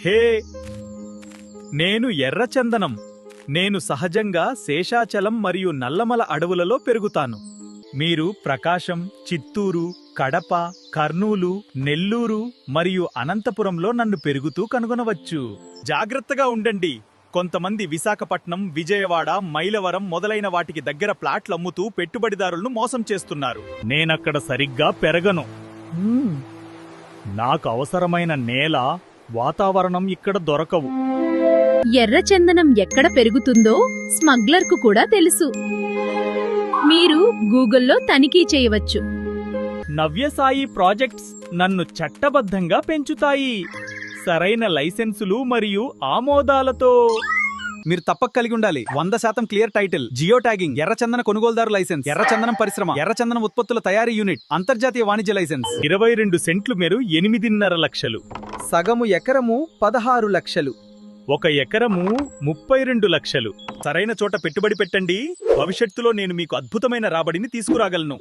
హే, నేను ఎర్రచందనం. నేను సహజంగా శేషాచలం మరియు నల్లమల అడవులలో పెరుగుతాను. మీరు ప్రకాశం, చిత్తూరు, కడప, కర్నూలు, నెల్లూరు మరియు అనంతపురంలో నన్ను పెరుగుతూ కనుగొనవచ్చు. జాగ్రత్తగా ఉండండి. కొంతమంది విశాఖపట్నం, విజయవాడ, మైలవరం మొదలైన వాటికి దగ్గర ప్లాట్లు అమ్ముతూ పెట్టుబడిదారులను మోసం చేస్తున్నారు. నేనక్కడ సరిగ్గా పెరగను. నాకు అవసరమైన నేల, వాతావరణం ఇక్కడ దొరకవు. ఎర్రచందనం ఎక్కడ పెరుగుతుందో స్మగ్లర్కు కూడా తెలుసు. మీరు గూగుల్లో తనిఖీ చేయవచ్చు. నవ్యసాయి ప్రాజెక్ట్స్ నన్ను చట్టబద్ధంగా పెంచుతాయి, సరైన లైసెన్సులు మరియు ఆమోదాలతో. మీరు తప్పక కలిగి ఉండాలి 100% క్లియర్ టైటిల్, జియో ట్యాగింగ్, ఎర్రచందన కొనుగోలుదారు లైసెన్స్, ఎర్రచందనం పరిశ్రమ, ఎర్రచందనం ఉత్పత్తుల తయారీ యూనిట్, అంతర్జాతీయ వాణిజ్య లైసెన్స్. 22 సెంట్లు మేరు 8.5 లక్షలు. సగము ఎకరము 16 లక్షలు. 1 ఎకరము 32 లక్షలు. సరైన చోట పెట్టుబడి పెట్టండి. భవిష్యత్తులో నేను మీకు అద్భుతమైన రాబడిని తీసుకురాగలను.